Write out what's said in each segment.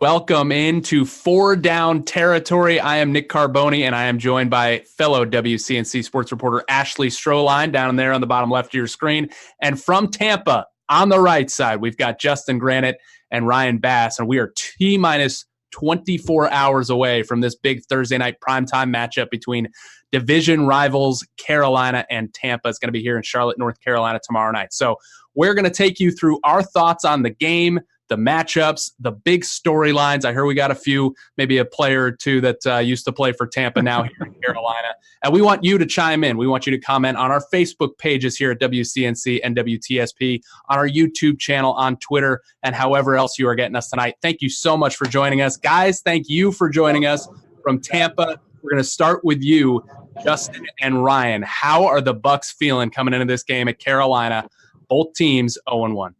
Welcome into 4-Down territory. I am Nick Carboni, and I am joined by fellow WCNC sports reporter Ashley Stroehlein down there on the bottom left of your screen. And from Tampa, on the right side, we've got Justin Granit and Ryan Bass, and we are T-minus 24 hours away from this big Thursday night primetime matchup between division rivals Carolina and Tampa. It's going to be here in Charlotte, North Carolina tomorrow night. So we're going to take you through our thoughts on the game, the matchups, the big storylines. I heard we got a few, maybe a player or two that used to play for Tampa now here in Carolina. And we want you to chime in. We want you to comment on our Facebook pages here at WCNC and WTSP, on our YouTube channel, on Twitter, and however else you are getting us tonight. Thank you so much for joining us. Guys, thank you for joining us from Tampa. We're going to start with you, Justin and Ryan. How are the Bucs feeling coming into this game at Carolina? Both teams 0-1.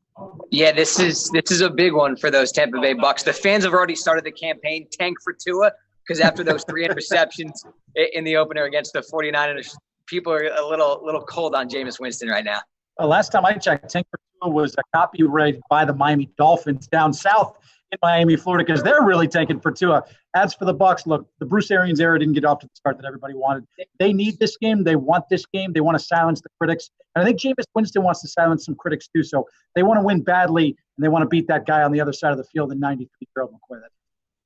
Yeah, this is a big one for those Tampa Bay Bucs. The fans have already started the campaign, tank for Tua, because after those 3 interceptions in the opener against the 49ers, people are a little cold on Jameis Winston right now. Last time I checked, tank for Tua was copyrighted by the Miami Dolphins down south in Miami, Florida, because they're really tanking for Tua. As for the Bucs, look, the Bruce Arians era didn't get off to the start that everybody wanted. They need this game. They want this game. They want to silence the critics. And I think Jameis Winston wants to silence some critics too. So they want to win badly, and they want to beat that guy on the other side of the field in 93-year-old McCoy.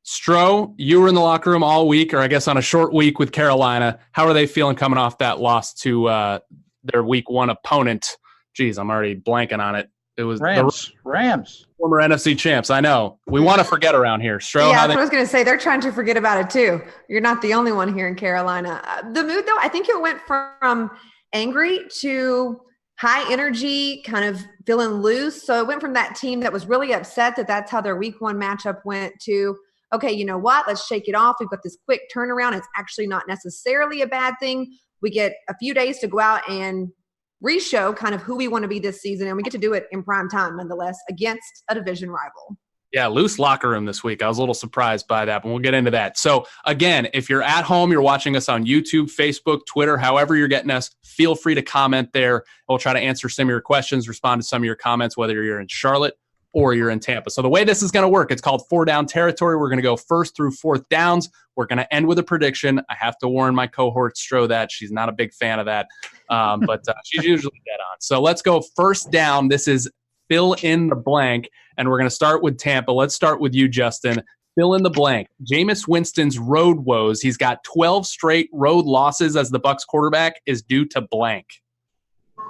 Stro, you were in the locker room all week, or I guess on a short week with Carolina. How are they feeling coming off that loss to their week 1 opponent? Geez, I'm already blanking on it. It was Rams. Former NFC champs. I know. We want to forget around here. Stro, yeah, I was going to say, they're trying to forget about it too. You're not the only one here in Carolina. The mood, though, I think it went from angry to high energy, kind of feeling loose. So it went from that team that was really upset that that's how their week 1 matchup went to, okay, you know what? Let's shake it off. We've got this quick turnaround. It's actually not necessarily a bad thing. We get a few days to go out and re-show kind of who we want to be this season, and we get to do it in prime time nonetheless against a division rival. Yeah, loose locker room this week. I was a little surprised by that, but we'll get into that. So again, if you're at home, you're watching us on YouTube, Facebook, Twitter, however you're getting us, feel free to comment there. We'll try to answer some of your questions, respond to some of your comments, whether you're in Charlotte or you're in Tampa. So the way this is going to work, it's called 4-Down territory. We're going to go first through 4th downs. We're going to end with a prediction. I have to warn my cohort Stro that she's not a big fan of that, but she's usually dead on. So let's go first down. This is fill in the blank, and we're going to start with Tampa. Let's start with you, Justin. Fill in the blank. Jameis Winston's road woes. He's got 12 straight road losses as the Bucs quarterback is due to blank.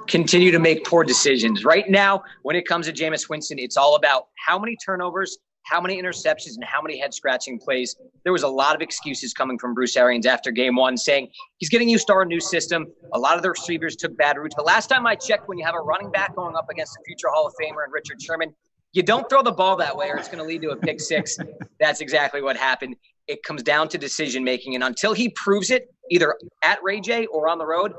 Continue to make poor decisions. Right now, when it comes to Jameis Winston, it's all about how many turnovers, how many interceptions, and how many head-scratching plays. There was a lot of excuses coming from Bruce Arians after game 1 saying he's getting used to our new system. A lot of the receivers took bad routes. The last time I checked, when you have a running back going up against a future Hall of Famer and Richard Sherman, you don't throw the ball that way or it's going to lead to a pick 6. That's exactly what happened. It comes down to decision-making, and until he proves it, either at Ray J or on the road,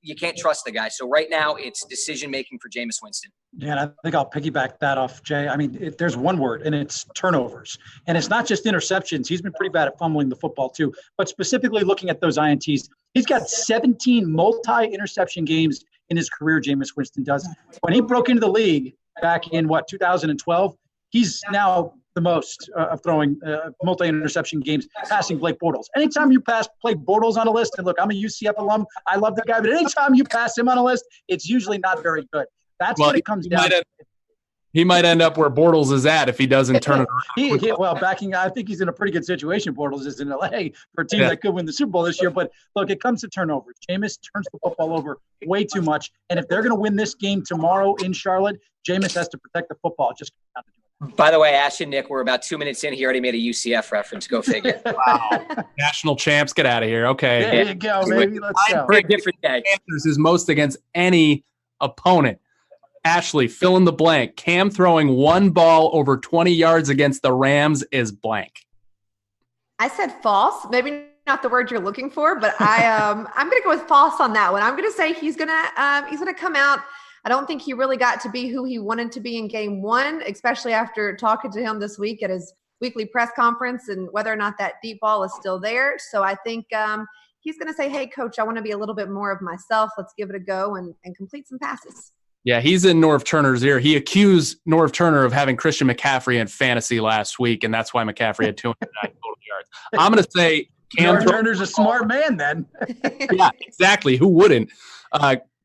you can't trust the guy. So right now, it's decision-making for Jameis Winston. Yeah, and I think I'll piggyback that off, Jay. I mean, there's one word, and it's turnovers. And it's not just interceptions. He's been pretty bad at fumbling the football, too. But specifically looking at those INTs, he's got 17 multi-interception games in his career, Jameis Winston does. When he broke into the league back in, 2012, he's now the most of throwing multi-interception games, passing Blake Bortles. Anytime you pass Blake Bortles on a list, and look, I'm a UCF alum, I love the guy, but anytime you pass him on a list, it's usually not very good. That's what it comes down to. He might end up where Bortles is at if he doesn't turn it around. I think he's in a pretty good situation. Bortles is in LA for a team that could win the Super Bowl this year. But look, it comes to turnovers. Jameis turns the football over way too much. And if they're going to win this game tomorrow in Charlotte, Jameis has to protect the football. It just comes down to doing it. By the way, Ash and Nick, we're about 2 minutes in. He already made a UCF reference. Go figure. Wow. National champs, get out of here. Okay. There you go, baby. Let's go. For a different day. Panthers is most against any opponent. Ashley, fill in the blank. Cam throwing 1 ball over 20 yards against the Rams is blank. I said false. Maybe not the word you're looking for, but I'm going to go with false on that one. I'm going to say he's going to come out. I don't think he really got to be who he wanted to be in game 1, especially after talking to him this week at his weekly press conference and whether or not that deep ball is still there. So I think he's going to say, hey, coach, I want to be a little bit more of myself. Let's give it a go and complete some passes. Yeah, he's in Norv Turner's ear. He accused Norv Turner of having Christian McCaffrey in fantasy last week, and that's why McCaffrey had 209 total yards. I'm going to say Norv Turner's a smart man then. Yeah, exactly. Who wouldn't?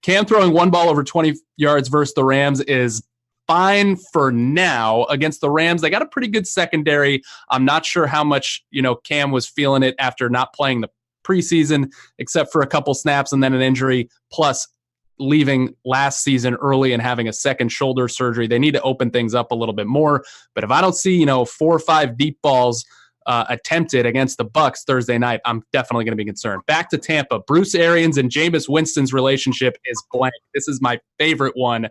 Cam throwing one ball over 20 yards versus the Rams is fine for now. Against the Rams, they got a pretty good secondary. I'm not sure how much, Cam was feeling it after not playing the preseason, except for a couple snaps and then an injury, plus leaving last season early and having a second shoulder surgery. They need to open things up a little bit more. But if I don't see, 4 or 5 deep balls attempted against the Bucs Thursday night, I'm definitely going to be concerned. Back to Tampa. Bruce Arians and Jameis Winston's relationship is blank. This is my favorite one,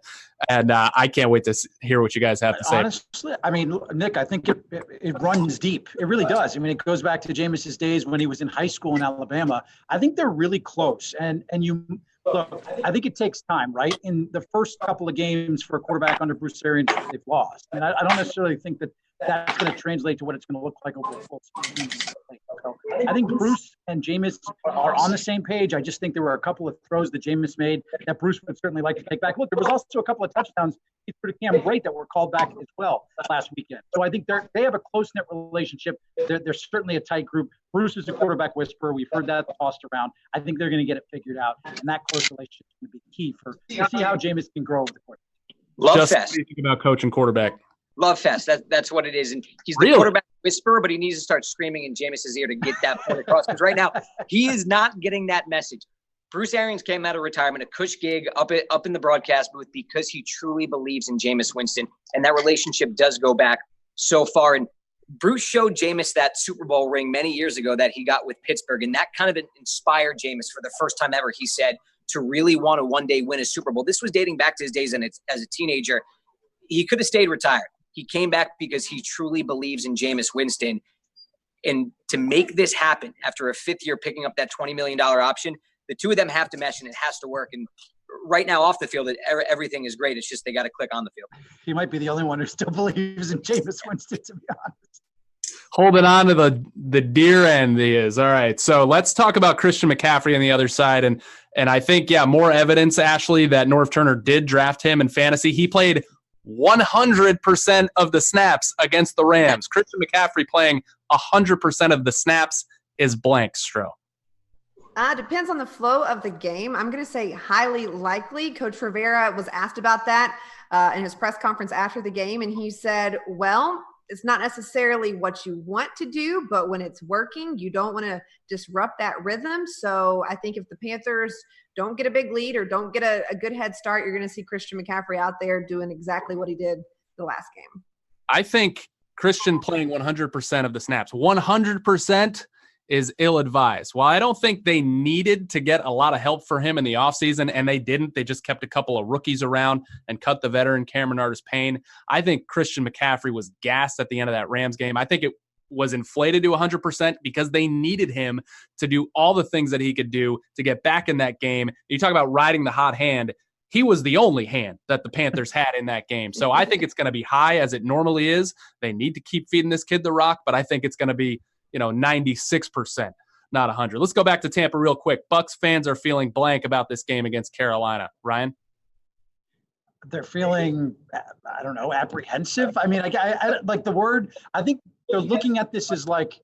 and I can't wait to hear what you guys have to say. Honestly, I mean, Nick, I think it runs deep. It really does. I mean, it goes back to Jameis's days when he was in high school in Alabama. I think they're really close, and you look, I think it takes time, right? In the first couple of games for a quarterback under Bruce Arians, they've lost. And I don't necessarily think that that's going to translate to what it's going to look like over the full season. So I think Bruce and Jameis are on the same page. I just think there were a couple of throws that Jameis made that Bruce would certainly like to take back. Look, there was also a couple of touchdowns for Cam Great that were called back as well last weekend. So I think they have a close-knit relationship. They're certainly a tight group. Bruce is a quarterback whisperer. We've heard that tossed around. I think they're going to get it figured out, and that close relationship is going to be key to see how Jameis can grow over the course. Love fest. What do you think about coach and quarterback? Love fest. That's what it is. And he's the quarterback whisperer, but he needs to start screaming in Jameis's ear to get that point across. Because right now, he is not getting that message. Bruce Arians came out of retirement, a cush gig up in the broadcast booth because he truly believes in Jameis Winston. And that relationship does go back so far. And Bruce showed Jameis that Super Bowl ring many years ago that he got with Pittsburgh. And that kind of inspired Jameis for the first time ever, he said, to really want to one day win a Super Bowl. This was dating back to his days as a teenager. He could have stayed retired. He came back because he truly believes in Jameis Winston. And to make this happen after a 5th year picking up that $20 million option, the two of them have to mesh and it has to work. And right now off the field, everything is great. It's just they got to click on the field. He might be the only one who still believes in Jameis Winston, to be honest. Holding on to the deer end he is. All right, so let's talk about Christian McCaffrey on the other side. And I think, more evidence, Ashley, that Norv Turner did draft him in fantasy. He played 100% of the snaps against the Rams. Christian McCaffrey playing 100% of the snaps is blank, Stro. Depends on the flow of the game. I'm going to say highly likely. Coach Rivera was asked about that in his press conference after the game, and he said, well, it's not necessarily what you want to do, but when it's working, you don't want to disrupt that rhythm. So I think if the Panthers don't get a big lead or don't get a good head start, you're going to see Christian McCaffrey out there doing exactly what he did the last game. I think Christian playing 100% of the snaps, 100% is ill-advised. While I don't think they needed to get a lot of help for him in the offseason, and they didn't, they just kept a couple of rookies around and cut the veteran Cameron Artis-Payne. I think Christian McCaffrey was gassed at the end of that Rams game. I think it was inflated to 100% because they needed him to do all the things that he could do to get back in that game. You talk about riding the hot hand. He was the only hand that the Panthers had in that game. So I think it's going to be high as it normally is. They need to keep feeding this kid the rock, but I think it's going to be 96%, not 100. Let's go back to Tampa real quick. Bucs fans are feeling blank about this game against Carolina. Ryan? They're feeling, I don't know, apprehensive. I mean, I like the word. I think they're looking at this as like,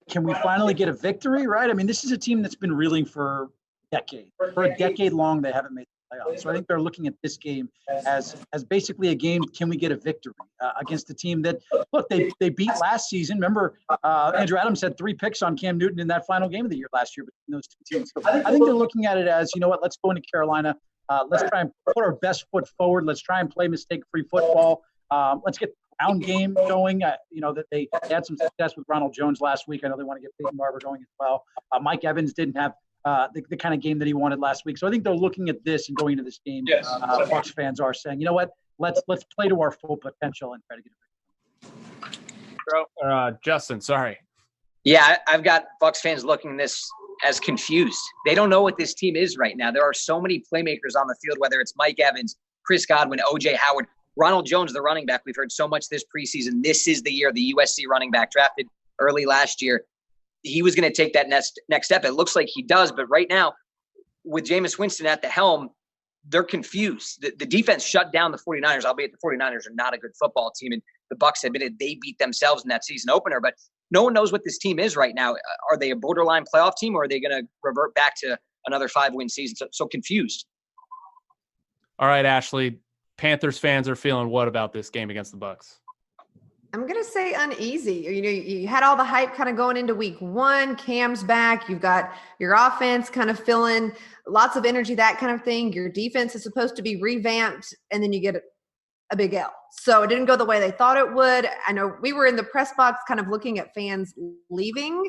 can we finally get a victory, right? I mean, this is a team that's been reeling for a decade. For a decade long, they haven't made the playoffs. So I think they're looking at this game as basically a game, can we get a victory against a team that, look, they beat last season. Remember, Andrew Adams had 3 picks on Cam Newton in that final game of the year last year between those two teams. So I think they're looking at it as, you know what, let's go into Carolina. Let's try and put our best foot forward. Let's try and play mistake-free football. Let's get the ground game going. That they had some success with Ronald Jones last week. I know they want to get Peyton Barber going as well. Mike Evans didn't have the kind of game that he wanted last week. So I think they're looking at this and going into this game. Yes. Bucs fans are saying, you know what, let's play to our full potential and try to get a victory. Justin, sorry. Yeah, I've got Bucs fans looking at this as confused. They don't know what this team is right now. There are so many playmakers on the field, whether it's Mike Evans, Chris Godwin, O.J. Howard, Ronald Jones, the running back. We've heard so much this preseason. This is the year the USC running back drafted early last year. He was going to take that next step. It looks like he does, but right now, with Jameis Winston at the helm, they're confused. The defense shut down the 49ers, albeit the 49ers are not a good football team. And the Bucs admitted they beat themselves in that season opener. But no one knows what this team is right now. Are they a borderline playoff team, or are they going to revert back to another 5-win season? So confused. All right, Ashley. Panthers fans are feeling what about this game against the Bucs? I'm going to say uneasy. You had all the hype kind of going into week 1. Cam's back. You've got your offense kind of feeling lots of energy, that kind of thing. Your defense is supposed to be revamped, and then you get a big L. So it didn't go the way they thought it would. I know we were in the press box kind of looking at fans leaving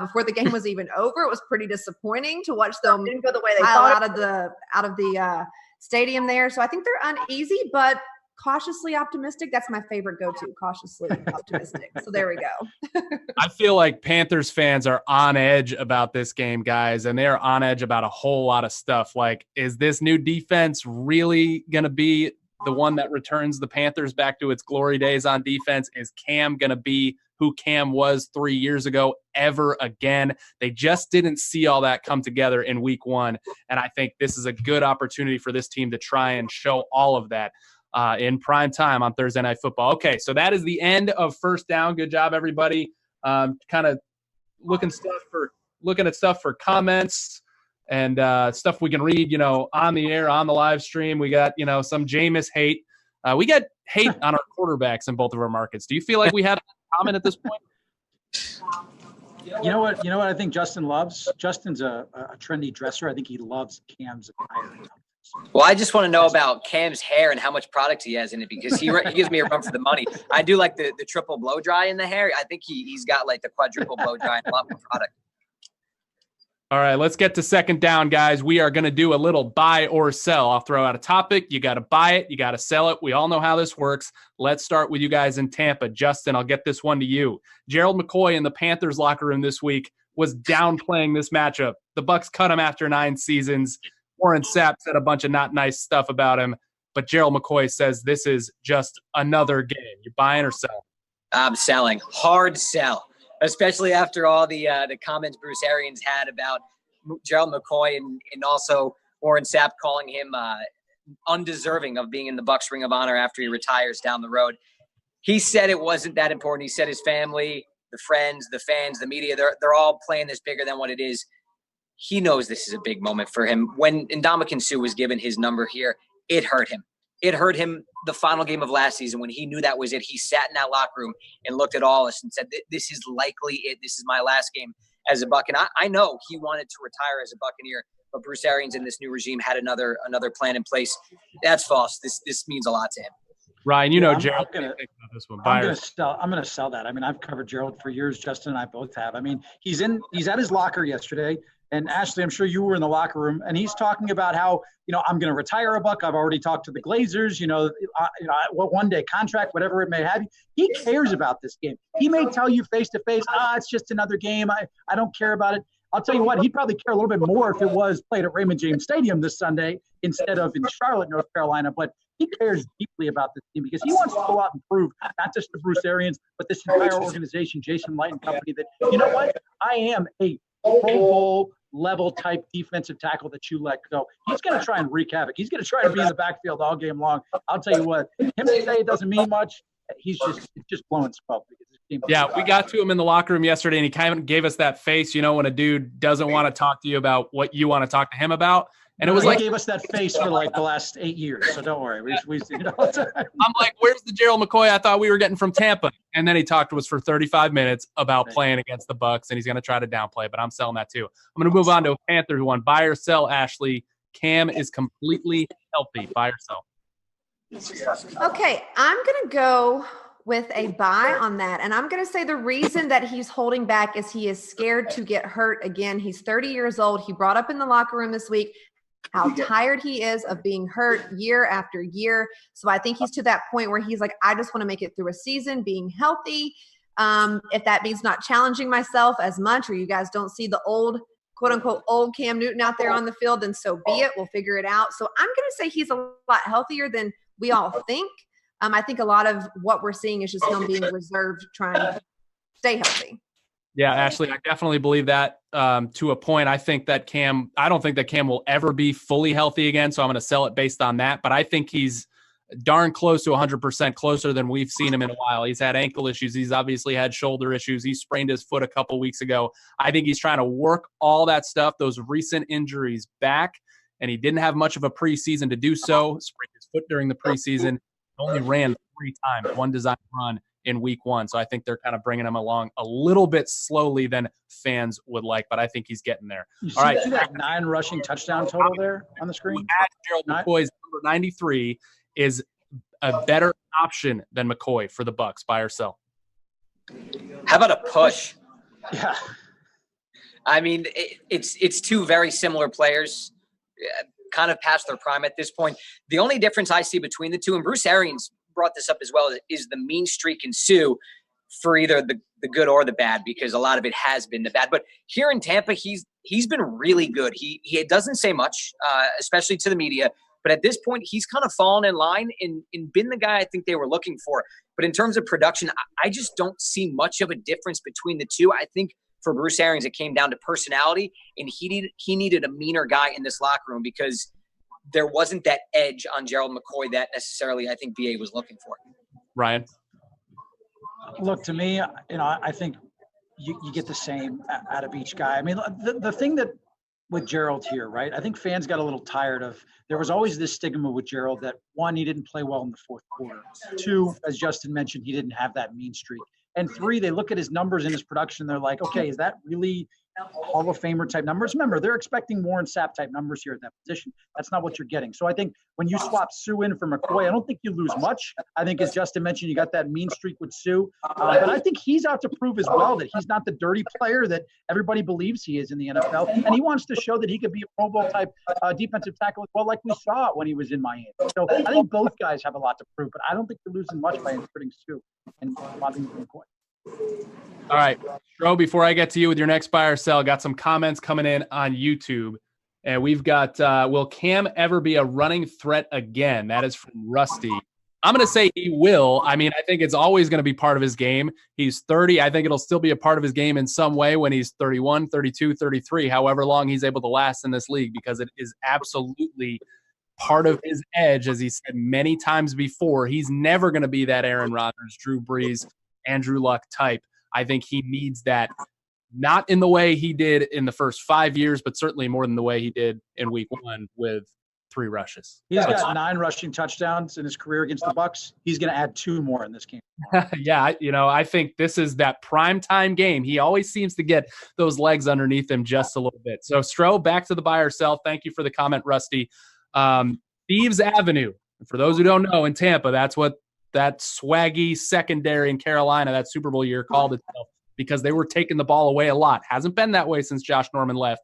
before the game was even over. It was pretty disappointing to watch them didn't go the way they thought out of the stadium there. So I think they're uneasy, but cautiously optimistic. That's my favorite go-to, cautiously optimistic. So there we go. I feel like Panthers fans are on edge about this game, guys, and they're on edge about a whole lot of stuff. Like, is this new defense really going to be the one that returns the Panthers back to its glory days on defense? Is Cam going to be who Cam was 3 years ago ever again? They just didn't see all that come together in week 1, and I think this is a good opportunity for this team to try and show all of that in prime time on Thursday Night Football. Okay, so that is the end of First Down. Good job, everybody. Kind of looking at stuff for comments and stuff we can read, on the air, on the live stream. We got, some Jameis hate. We got hate on our quarterbacks in both of our markets. Do you feel like we have a comment at this point? You know what I think Justin loves? Justin's a trendy dresser. I think he loves Cam's attire. Well, I just want to know about Cam's hair and how much product he has in it, because he gives me a run for the money. I do like the triple blow dry in the hair. I think he's got like the quadruple blow dry and a lot more product. All right, let's get to second down, guys. We are going to do a little buy or sell. I'll throw out a topic. You got to buy it. You got to sell it. We all know how this works. Let's start with you guys in Tampa. Justin, I'll get this one to you. Gerald McCoy in the Panthers locker room this week was downplaying this matchup. The Bucs cut him after 9 seasons. Warren Sapp said a bunch of not nice stuff about him, but Gerald McCoy says this is just another game. You buying or selling? I'm selling. Hard sell, especially after all the comments Bruce Arians had about Gerald McCoy and also Warren Sapp calling him undeserving of being in the Bucs Ring of Honor after he retires down the road. He said it wasn't that important. He said his family, the friends, the fans, the media, they're all playing this bigger than what it is. He knows this is a big moment for him. When Ndamukong Suh was given his number here, it hurt him. It hurt him the final game of last season when he knew that was it. He sat in that locker room and looked at all us and said, this is likely it. This is my last game as a Buck. And I know he wanted to retire as a Buccaneer, but Bruce Arians and this new regime had another plan in place. That's false. This means a lot to him. Ryan, Gerald. I'm going to sell that. I mean, I've covered Gerald for years. Justin and I both have. I mean, he's at his locker yesterday. And Ashley, I'm sure you were in the locker room, and he's talking about how, I'm going to retire a Buck. I've already talked to the Glazers, one day contract, whatever it may have. He cares about this game. He may tell you face to face, it's just another game. I don't care about it. I'll tell you what, he'd probably care a little bit more if it was played at Raymond James Stadium this Sunday instead of in Charlotte, North Carolina. But he cares deeply about this team because he wants to go out and prove, not just to Bruce Arians, but this entire organization, Jason Light and company, that, you know what, I am a Pro Bowl level type defensive tackle that you let go. He's going to try and wreak havoc. He's going to try to be in the backfield all game long. I'll tell you what, him to say it doesn't mean much. He's just blowing smoke. Yeah, we got to him in the locker room yesterday, and he kind of gave us that face, when a dude doesn't want to talk to you about what you want to talk to him about. And it was he gave us that face for like the last 8 years, so don't worry. I'm like, where's the Gerald McCoy I thought we were getting from Tampa? And then he talked to us for 35 minutes about playing against the Bucs, and he's going to try to downplay, but I'm selling that too. I'm going to move on to a Panthers one. Buy or sell, Ashley. Cam is completely healthy. Buy or sell? Okay, I'm going to go with a buy on that. And I'm going to say the reason that he's holding back is he is scared to get hurt again. He's 30 years old. He brought up in the locker room this week how tired he is of being hurt year after year. So I think he's to that point where he's like, I just want to make it through a season being healthy. If that means not challenging myself as much, or you guys don't see the old, quote unquote, old Cam Newton out there on the field, then so be it. We'll figure it out. So I'm going to say he's a lot healthier than we all think. I think a lot of what we're seeing is just him being reserved, trying to stay healthy. Yeah, Ashley, I definitely believe that to a point. I don't think that Cam will ever be fully healthy again, so I'm going to sell it based on that. But I think he's darn close to 100% closer than we've seen him in a while. He's had ankle issues. He's obviously had shoulder issues. He sprained his foot a couple weeks ago. I think he's trying to work all that stuff, those recent injuries back, and he didn't have much of a preseason to do so. Sprained his foot during the preseason. Only ran 3 times, 1 design run in week 1. So I think they're kind of bringing him along a little bit slowly than fans would like, but I think he's getting there. All right. See that 9 rushing touchdown total there on the screen? Gerald McCoy's number 93 is a better option than McCoy for the Bucks. Buy or sell? How about a push? Yeah. I mean, it's 2 very similar players, kind of past their prime at this point. The only difference I see between the two, and Bruce Arians brought this up as well, is the mean streak ensue for either the good or the bad, because a lot of it has been the bad. But here in Tampa, he's been really good. He doesn't say much, especially to the media. But at this point, he's kind of fallen in line and been the guy I think they were looking for. But in terms of production, I just don't see much of a difference between the two. I think for Bruce Arians, it came down to personality, and he needed a meaner guy in this locker room because there wasn't that edge on Gerald McCoy that necessarily I think BA was looking for. Ryan? Look, to me, I think you get the same out of each guy. I mean, the thing that with Gerald here, right? I think fans got a little tired of, there was always this stigma with Gerald that 1, he didn't play well in the 4th quarter. 2, as Justin mentioned, he didn't have that mean streak. And 3, they look at his numbers and his production. They're like, okay, is that really Hall of Famer type numbers? Remember, they're expecting Warren Sapp type numbers here at that position. That's not what you're getting. So I think when you swap Sue in for McCoy, I don't think you lose much. I think, as Justin mentioned, you got that mean streak with Sue. But I think he's out to prove as well that he's not the dirty player that everybody believes he is in the NFL. And he wants to show that he could be a Pro Bowl type defensive tackle as well, like we saw when he was in Miami. So I think both guys have a lot to prove, but I don't think you're losing much by inserting Sue and swapping McCoy. All right, Stro, before I get to you with your next buy or sell, got some comments coming in on YouTube. And we've got, will Cam ever be a running threat again? That is from Rusty. I'm going to say he will. I mean, I think it's always going to be part of his game. He's 30. I think it'll still be a part of his game in some way when he's 31, 32, 33, however long he's able to last in this league, because it is absolutely part of his edge, as he said many times before. He's never going to be that Aaron Rodgers, Drew Brees, Andrew Luck type. I think he needs that, not in the way he did in the first 5 years, but certainly more than the way he did in week 1 with 3 rushes. He's got 9 rushing touchdowns in his career against the Bucks. He's going to add 2 more in this game. Yeah, I think this is that primetime game. He always seems to get those legs underneath him just a little bit. So, Stro, back to the buy or sell. Thank you for the comment, Rusty. Thieves Avenue. For those who don't know, in Tampa, that's what that swaggy secondary in Carolina, that Super Bowl year, called itself, because they were taking the ball away a lot. Hasn't been that way since Josh Norman left.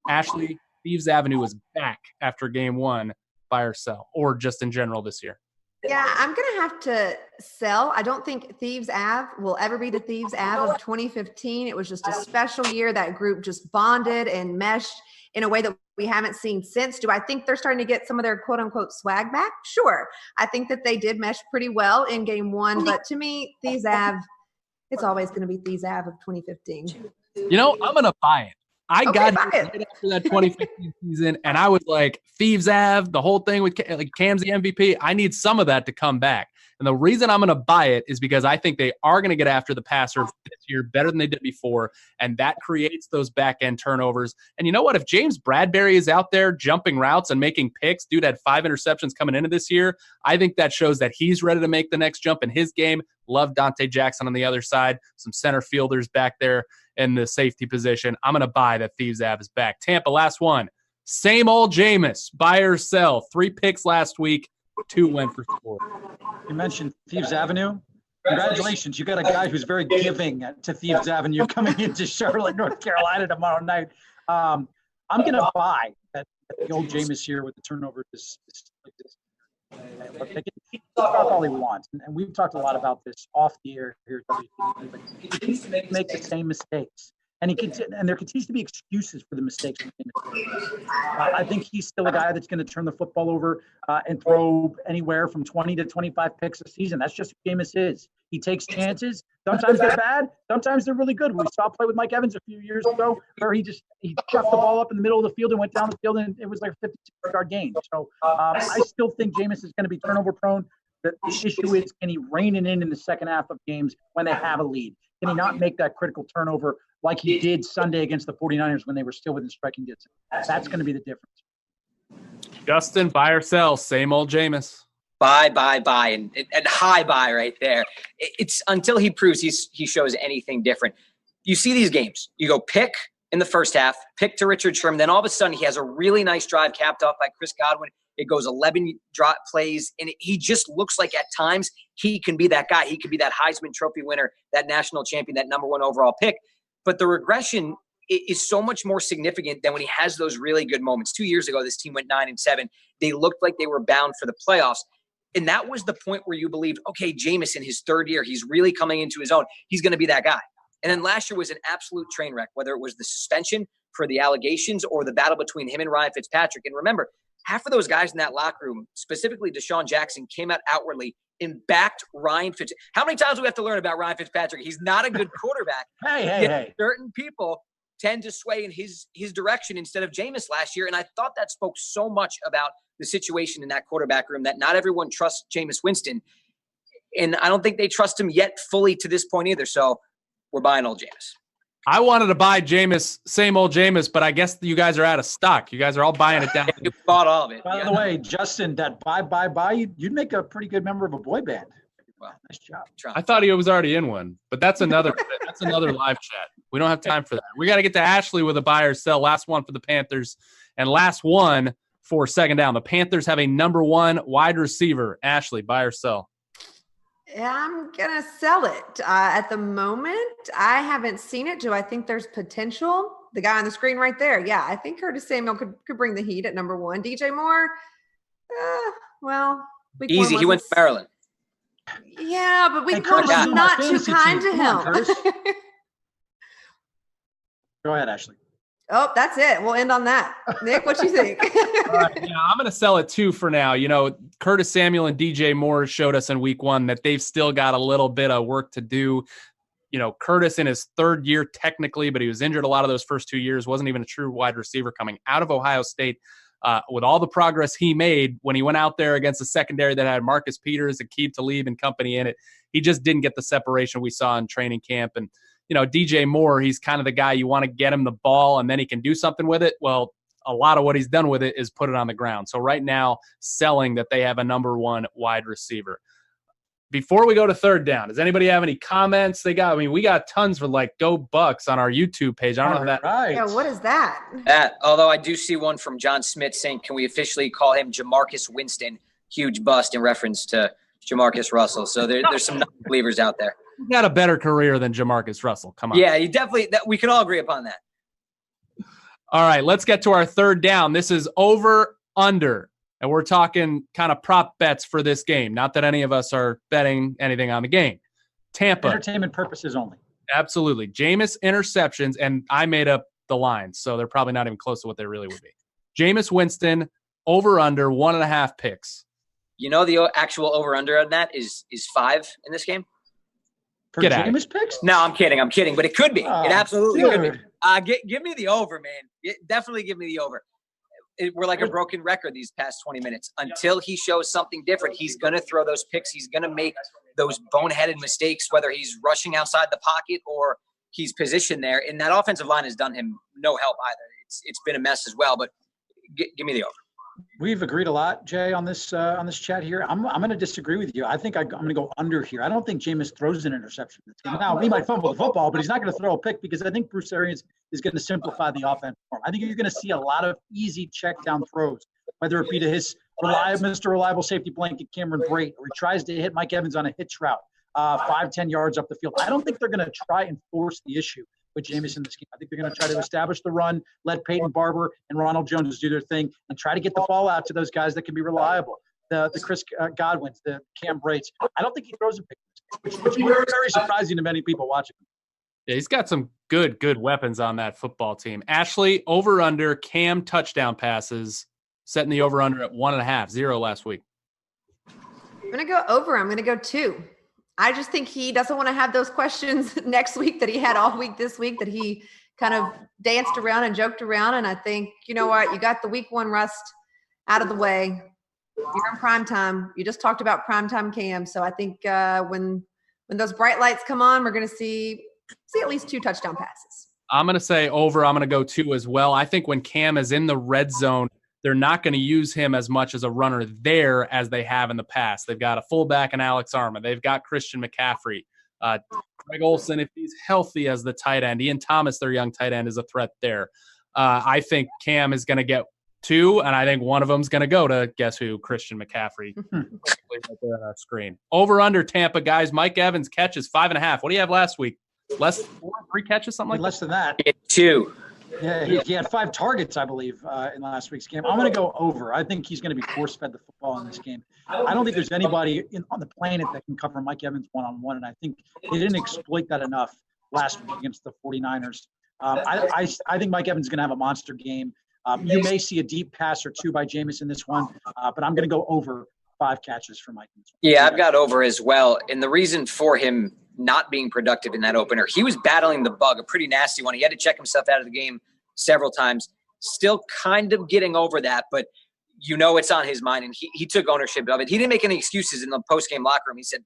Ashley, Thieves Avenue is back after game 1. Buy or sell, or just in general this year? Yeah, I'm going to have to sell. I don't think Thieves Ave will ever be the Thieves Ave of 2015. It was just a special year. That group just bonded and meshed in a way that we haven't seen since. Do I think they're starting to get some of their quote unquote swag back? Sure. I think that they did mesh pretty well in game 1, but to me, Thieves Ave, it's always going to be Thieves Ave of 2015. I'm going to buy it. I got it right after that 2015 season, and I was like, Thieves Ave, the whole thing with Cam's the MVP. I need some of that to come back. And the reason I'm going to buy it is because I think they are going to get after the passer this year better than they did before, and that creates those back-end turnovers. And you know what? If James Bradbury is out there jumping routes and making picks, dude had 5 interceptions coming into this year, I think that shows that he's ready to make the next jump in his game. Love Dante Jackson on the other side, some center fielders back there in the safety position. I'm going to buy that Thieves Ave is back. Tampa, last one. Same old Jameis. Buy or sell. 3 picks last week. 2 went for score. You mentioned Thieves Avenue. Congratulations. You got a guy who's very giving to Thieves Avenue coming into Charlotte, North Carolina tomorrow night. I'm going to buy that the old Jameis here with the turnover. Look, they can talk all he wants. And we've talked a lot about this off the air here. But he needs to make the same mistakes. And there continues to be excuses for the mistakes. I think he's still a guy that's going to turn the football over and throw anywhere from 20 to 25 picks a season. That's just who Jameis is. He takes chances. Sometimes they're bad. Sometimes they're really good. We saw play with Mike Evans a few years ago where he chucked the ball up in the middle of the field and went down the field, and it was like a 56-yard gain. So I still think Jameis is going to be turnover prone. The issue is, can he rein it in the second half of games when they have a lead? Can he not make that critical turnover like he did Sunday against the 49ers when they were still within striking distance? That's going to be the difference. Justin, buy or sell? Same old Jameis. Buy, and high buy right there. It's until he proves he shows anything different. You see these games. You go pick in the first half, pick to Richard Sherman. Then all of a sudden he has a really nice drive capped off by Chris Godwin. It goes 11 drop plays, and he just looks like at times he can be that guy. He could be that Heisman Trophy winner, that national champion, that number 1 overall pick. But the regression is so much more significant than when he has those really good moments. 2 years ago, this team went 9-7. They looked like they were bound for the playoffs. And that was the point where you believed, okay, Jameis in his third year, he's really coming into his own. He's going to be that guy. And then last year was an absolute train wreck, whether it was the suspension for the allegations or the battle between him and Ryan Fitzpatrick. And remember, half of those guys in that locker room, specifically Deshaun Jackson, came out outwardly and backed Ryan Fitzpatrick. How many times do we have to learn about Ryan Fitzpatrick? He's not a good quarterback. Hey. Certain people tend to sway in his direction instead of Jameis last year. And I thought that spoke so much about the situation in that quarterback room that not everyone trusts Jameis Winston. And I don't think they trust him yet fully to this point either. So we're buying old Jameis. I wanted to buy Jameis, same old Jameis, but I guess you guys are out of stock. You guys are all buying it down. You bought all of it. By the way, Justin, that buy, you'd make a pretty good member of a boy band. Well, nice job. I thought he was already in one, but that's another live chat. We don't have time for that. We got to get to Ashley with a buy or sell. Last one for the Panthers and last one for second down. The Panthers have a number 1 wide receiver. Ashley, buy or sell? I'm going to sell it. At the moment, I haven't seen it. Do I think there's potential? The guy on the screen right there. Yeah, I think Curtis Samuel could bring the heat at number 1. DJ Moore, easy. He went to Maryland. Yeah, but week 1 was not too kind to him. Go ahead, Ashley. Oh, that's it. We'll end on that. Nick, what you think? All right, yeah, I'm going to sell it too for now. You know, Curtis Samuel and DJ Moore showed us in week 1 that they've still got a little bit of work to do. You know, Curtis in his third year technically, but he was injured a lot of those first 2 years, wasn't even a true wide receiver coming out of Ohio State. With all the progress he made when he went out there against a secondary that had Marcus Peters, Aqib Talib, and company in it, he just didn't get the separation we saw in training camp. And you know, DJ Moore, he's kind of the guy you want to get him the ball and then he can do something with it. Well, a lot of what he's done with it is put it on the ground. So right now, selling that they have a number 1 wide receiver. Before we go to third down, does anybody have any comments? We got tons for like Go Bucks on our YouTube page. I don't know if that. Right. Yeah, what is that? Although I do see one from John Smith saying, can we officially call him Jamarcus Winston? Huge bust in reference to Jamarcus Russell. So there's some non-believers out there. He got a better career than Jamarcus Russell. Come on. Yeah, he definitely. We can all agree upon that. All right, let's get to our third down. This is over, under, and we're talking kind of prop bets for this game. Not that any of us are betting anything on the game. Tampa. Entertainment purposes only. Absolutely. Jameis interceptions, and I made up the lines, so they're probably not even close to what they really would be. Jameis Winston, over, under, 1.5 picks. You know the actual over under on that is 5 in this game. For Get at Jameis picks? No, I'm kidding, but it could be. It absolutely could be. Give me the over, man. Definitely give me the over. We're like a broken record these past 20 minutes. Until he shows something different, he's going to throw those picks. He's going to make those boneheaded mistakes, whether he's rushing outside the pocket or he's positioned there. And that offensive line has done him no help either. It's been a mess as well, but give me the over. We've agreed a lot, Jay, on this chat here. I'm going to disagree with you. I think I'm going to go under here. I don't think Jameis throws an interception. Now, he might fumble the football, but he's not going to throw a pick because I think Bruce Arians is going to simplify the offense for him. I think you're going to see a lot of easy check down throws, whether it be to his Mr. Reliable safety blanket, Cameron Brate, or he tries to hit Mike Evans on a hitch route, 5-10 yards up the field. I don't think they're going to try and force the issue with Jameis in this game. I think they're going to try to establish the run, let Peyton Barber and Ronald Jones do their thing, and try to get the ball out to those guys that can be reliable. The Chris Godwins, the Cam Brates. I don't think he throws a pick, which is very surprising to many people watching. Yeah, he's got some good weapons on that football team. Ashley, over under Cam touchdown passes, setting the over under at 1.5, 0 last week. I'm going to go over. I'm going to go 2. I just think he doesn't want to have those questions next week that he had all week this week, that he kind of danced around and joked around. And I think, you know what, you got the week 1 rust out of the way. You're in prime time. You just talked about prime time Cam. So I think when those bright lights come on, we're going to see at least 2 touchdown passes. I'm going to say over. I'm going to go 2 as well. I think when Cam is in the red zone, they're not going to use him as much as a runner there as they have in the past. They've got a fullback in Alex Arma. They've got Christian McCaffrey. Greg Olsen, if he's healthy, as the tight end. Ian Thomas, their young tight end, is a threat there. I think Cam is going to get 2, and I think one of them is going to go to, guess who, Christian McCaffrey. Right there on that screen. Over under Tampa, guys. Mike Evans catches 5.5. What do you have last week? Less than 4, 3 catches, something like Less than that. 2. Yeah, he had 5 targets, I believe, in last week's game. I'm going to go over. I think he's going to be force-fed the football in this game. I don't think there's anybody on the planet that can cover Mike Evans one-on-one, and I think they didn't exploit that enough last week against the 49ers. I think Mike Evans is going to have a monster game. You may see a deep pass or 2 by Jameis in this one, but I'm going to go over 5 catches for Mike Evans. Yeah, I've got over as well. And the reason for him not being productive in that opener, he was battling the bug, a pretty nasty one. He had to check himself out of the game several times. Still kind of getting over that, but it's on his mind, and he took ownership of it. He didn't make any excuses in the post-game locker room. He said,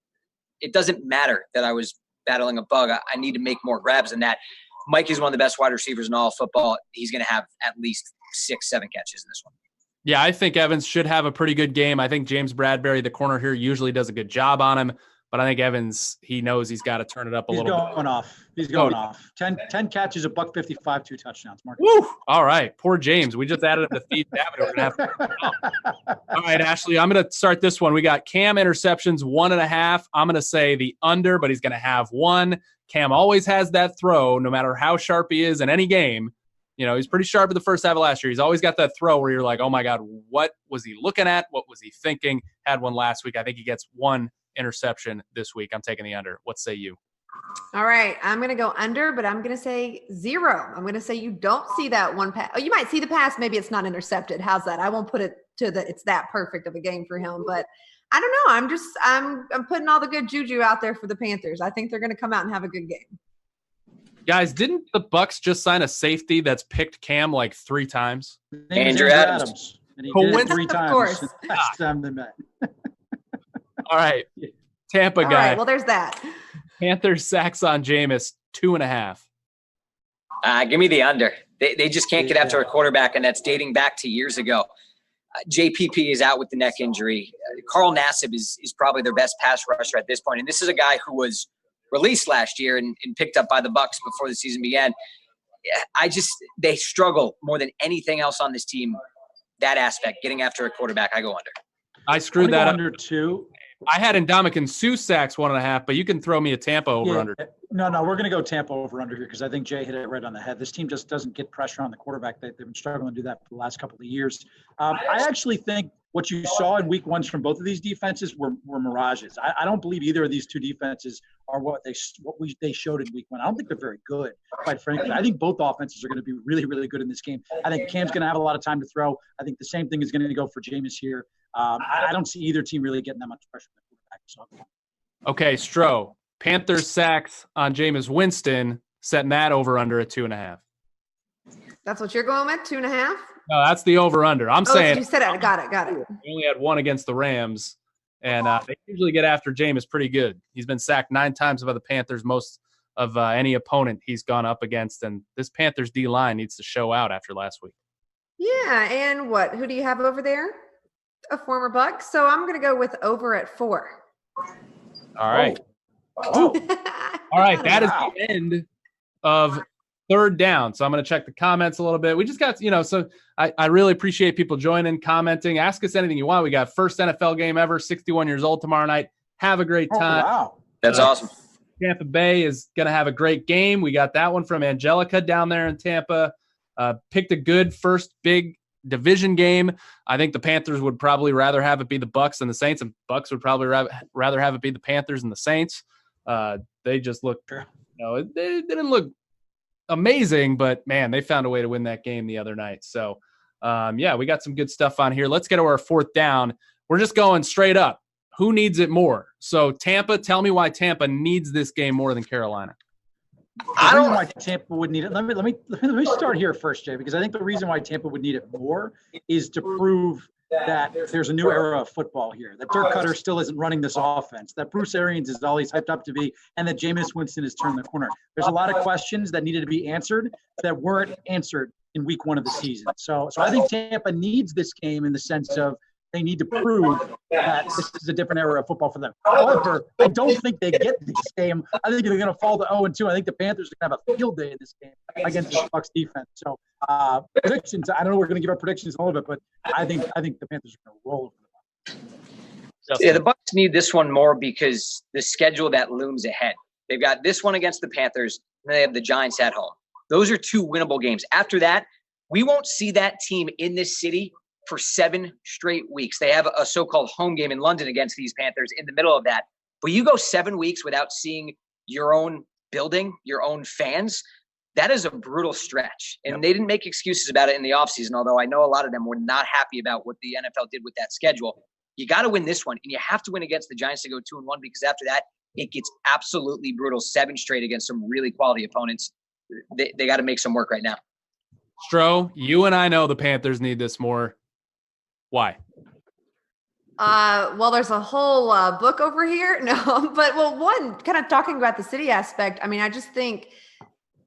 it doesn't matter that I was battling a bug. I need to make more grabs than that. Mike is one of the best wide receivers in all of football. He's going to have at least 6, 7 catches in this one. Yeah, I think Evans should have a pretty good game. I think James Bradbury, the corner here, usually does a good job on him. But I think Evans, he knows he's got to turn it up a little bit. He's going off. 10 catches, $155, 2 touchdowns. Mark. Woo! All right. Poor James. We just added him to Thief Avenue. We're gonna have to All right, Ashley, I'm going to start this one. We got Cam interceptions, 1.5. I'm going to say the under, but he's going to have 1. Cam always has that throw, no matter how sharp he is in any game. He's pretty sharp in the first half of last year. He's always got that throw where you're like, oh, my God, what was he looking at? What was he thinking? Had one last week. I think he gets 1 interception this week. I'm taking the under. What say you? All right. I'm going to go under, but I'm going to say 0. I'm going to say you don't see that one pass. Oh, you might see the pass. Maybe it's not intercepted. How's that? I won't put it to it's that perfect of a game for him, but I don't know. I'm putting all the good juju out there for the Panthers. I think they're going to come out and have a good game. Guys, didn't the Bucs just sign a safety that's picked Cam like 3 times? Andrew Adams. And he did it 3 times. Of course. Last time they met. All right. Tampa All guy. right, well, there's that. Panthers sacks on Jameis, 2.5. Give me the under. They just can't get after a quarterback, and that's dating back to years ago. JPP is out with the neck injury. Carl Nassib is probably their best pass rusher at this point, and this is a guy who was released last year and picked up by the Bucs before the season began. They struggle more than anything else on this team. That aspect, getting after a quarterback, I go under. I screwed that up. Under 2. I had Ndamukong Suh sacks 1.5, but you can throw me a Tampa over under. No, we're going to go Tampa over under here because I think Jay hit it right on the head. This team just doesn't get pressure on the quarterback. They've been struggling to do that for the last couple of years. I actually think what you saw in week 1 from both of these defenses were mirages. I don't believe either of these 2 defenses are what they showed in week 1. I don't think they're very good, quite frankly. I think both offenses are going to be really, really good in this game. I think Cam's going to have a lot of time to throw. I think the same thing is going to go for Jameis here. I don't see either team really getting that much pressure on the quarterback. So. Okay, Stro. Panthers sacks on Jameis Winston, setting that over under at 2.5. That's what you're going with, 2.5? No, that's the over under. I'm saying you said it. Got it. We only had 1 against the Rams, and they usually get after Jameis pretty good. He's been sacked 9 times by the Panthers, most of any opponent he's gone up against, and this Panthers D-line needs to show out after last week. Yeah, and what? Who do you have over there? A former Buck. So I'm going to go with over at 4. All right. All right, that is the end of third down. So I'm going to check the comments a little bit. We just got, so I really appreciate people joining, commenting. Ask us anything you want. We got first NFL game ever, 61 years old tomorrow night. Have a great time. Wow. That's awesome. Tampa Bay is going to have a great game. We got that one from Angelica down there in Tampa. Picked a good first big division game. I think the Panthers would probably rather have it be the Bucs than the Saints, and Bucs would probably rather have it be the Panthers and the Saints. They just looked, they didn't look amazing, but man, they found a way to win that game the other night. So, we got some good stuff on here. Let's get to our fourth down. We're just going straight up. Who needs it more? So Tampa, tell me why Tampa needs this game more than Carolina. I don't know why Tampa would need it. Let me start here first, Jay, because I think the reason why Tampa would need it more is to prove that there's a new era of football here, that Dirk Cutter still isn't running this offense, that Bruce Arians is all he's hyped up to be, and that Jameis Winston has turned the corner. There's a lot of questions that needed to be answered that weren't answered in week 1 of the season. So I think Tampa needs this game in the sense of they need to prove that this is a different era of football for them. However, I don't think they get this game. I think they're going to fall to 0-2. I think the Panthers are going to have a field day in this game against the Bucs defense. So predictions, I don't know. We're going to give our predictions a little bit, but I think the Panthers are going to roll over the Bucs. Yeah, the Bucs need this one more because the schedule that looms ahead. They've got this one against the Panthers, and they have the Giants at home. Those are 2 winnable games. After that, we won't see that team in this city for 7 straight weeks. They have a so-called home game in London against these Panthers in the middle of that. But you go 7 weeks without seeing your own building, your own fans, that is a brutal stretch. And they didn't make excuses about it in the offseason, although I know a lot of them were not happy about what the NFL did with that schedule. You got to win this one, and you have to win against the Giants to go 2-1 because after that, it gets absolutely brutal. 7 straight against some really quality opponents. They got to make some work right now. Stro, you and I know the Panthers need this more. Why? Well, there's a whole book over here. No, but one kind of talking about the city aspect. I mean, I just think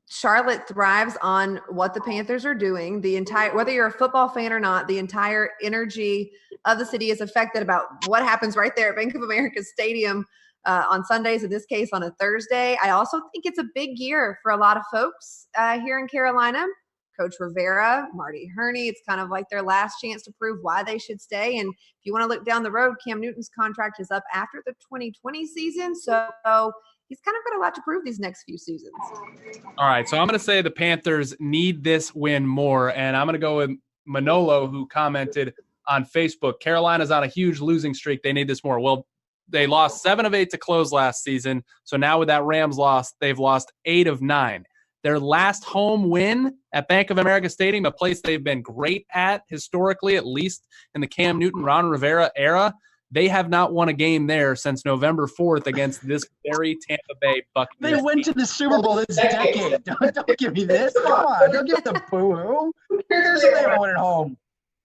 Charlotte thrives on what the Panthers are doing. The entire, whether you're a football fan or not, the entire energy of the city is affected about what happens right there at Bank of America Stadium on Sundays, in this case on a Thursday. I also think it's a big year for a lot of folks here in Carolina. Coach Rivera, Marty Herney, it's kind of like their last chance to prove why they should stay. And if you want to look down the road, Cam Newton's contract is up after the 2020 season. So he's kind of got a lot to prove these next few seasons. All right, so I'm going to say the Panthers need this win more, and I'm going to go with Manolo, who commented on Facebook, Carolina's on a huge losing streak. They need this more. Well, they lost 7 of 8 to close last season, so now with that Rams loss, they've lost 8 of 9. Their last home win at Bank of America Stadium, a place they've been great at historically, at least in the Cam Newton, Ron Rivera era, they have not won a game there since November 4th against this very Tampa Bay Buccaneers. They went to the Super Bowl this decade. Don't give me this. Come on. Don't give the boo-hoo. They haven't won at home.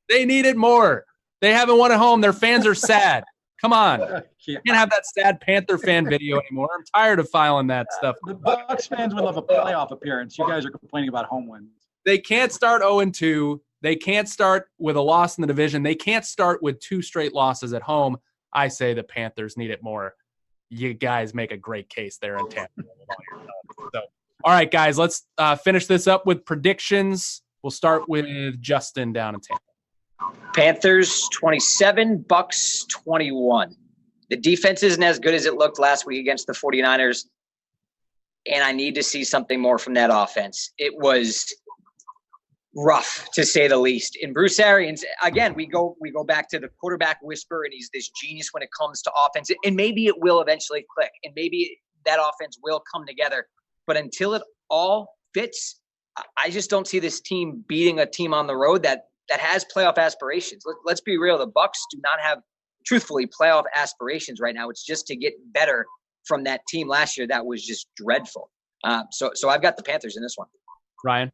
They need it more. They haven't won at home. Their fans are sad. Come on. You can't have that sad Panther fan video anymore. I'm tired of filing that stuff. The Bucs fans would love a playoff appearance. You guys are complaining about home wins. They can't start 0-2. They can't start with a loss in the division. They can't start with 2 straight losses at home. I say the Panthers need it more. You guys make a great case there in Tampa. So, all right, guys, let's finish this up with predictions. We'll start with Justin down in Tampa. Panthers 27, Bucs 21. The defense isn't as good as it looked last week against the 49ers, and I need to see something more from that offense. It was rough, to say the least. And Bruce Arians, again, we go back to the quarterback whisper, and he's this genius when it comes to offense. And maybe it will eventually click, and maybe that offense will come together. But until it all fits, I just don't see this team beating a team on the road that has playoff aspirations. Let's be real. The Bucs do not have, truthfully, playoff aspirations right now. It's just to get better from that team last year that was just dreadful. So I've got the Panthers in this one. Ryan?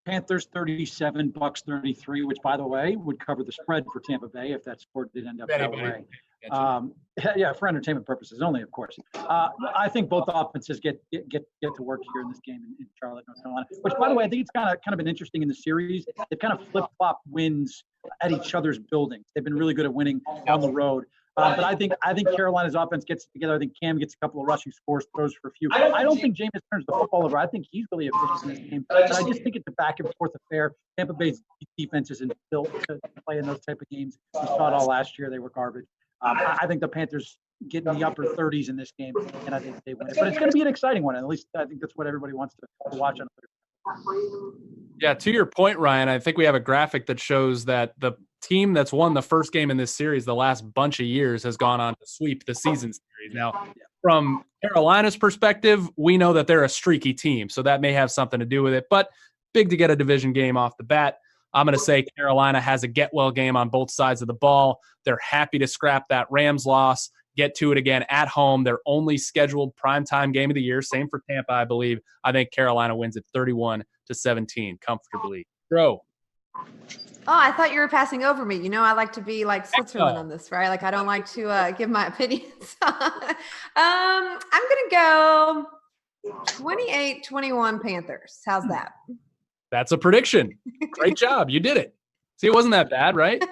Panthers 37, Bucs 33, which, by the way, would cover the spread for Tampa Bay if that sport did end up that way. Yeah, for entertainment purposes only, of course. I think both offenses get to work here in this game in Charlotte, North Carolina. Which, by the way, I think it's kind of been interesting in the series. They've kind of flip-flop wins at each other's buildings. They've been really good at winning on the road. But I think Carolina's offense gets it together. I think Cam gets a couple of rushing scores, throws for a few. I don't think Jameis turns the football over. I think he's really efficient in this game. But I just think it's a back and forth affair. Tampa Bay's defense isn't built to play in those type of games. We saw it all last year. They were garbage. I think the Panthers get in the upper 30s in this game, and I think they win it. But it's going to be an exciting one. At least I think that's what everybody wants to watch on Thursday. Yeah, to your point, Ryan, I think we have a graphic that shows that the team that's won the first game in this series the last bunch of years has gone on to sweep the season series. Now, from Carolina's perspective, we know that they're a streaky team, so that may have something to do with it. But big to get a division game off the bat. I'm going to say Carolina has a get-well game on both sides of the ball. They're happy to scrap that Rams loss, get to it again at home. Their only scheduled primetime game of the year. Same for Tampa, I believe. I think Carolina wins it 31-17 comfortably. Bro. Oh, I thought you were passing over me. You know, I like to be like Switzerland on this, right? Like, I don't like to give my opinions. I'm going to go 28-21 Panthers. How's that? That's a prediction. Great job. You did it. See, it wasn't that bad, right?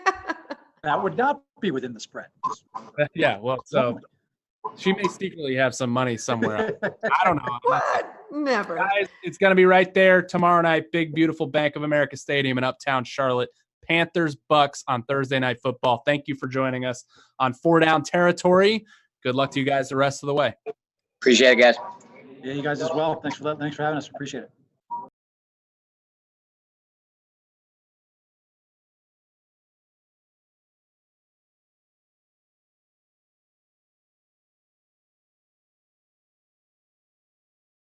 That would not be within the spread. Yeah, well, so she may secretly have some money somewhere. I don't know. What? Never. Guys, it's going to be right there tomorrow night. Big, beautiful Bank of America Stadium in Uptown Charlotte. Panthers, Bucks on Thursday Night Football. Thank you for joining us on 4 Down Territory. Good luck to you guys the rest of the way. Appreciate it, guys. Yeah, you guys as well. Thanks for having us. Appreciate it.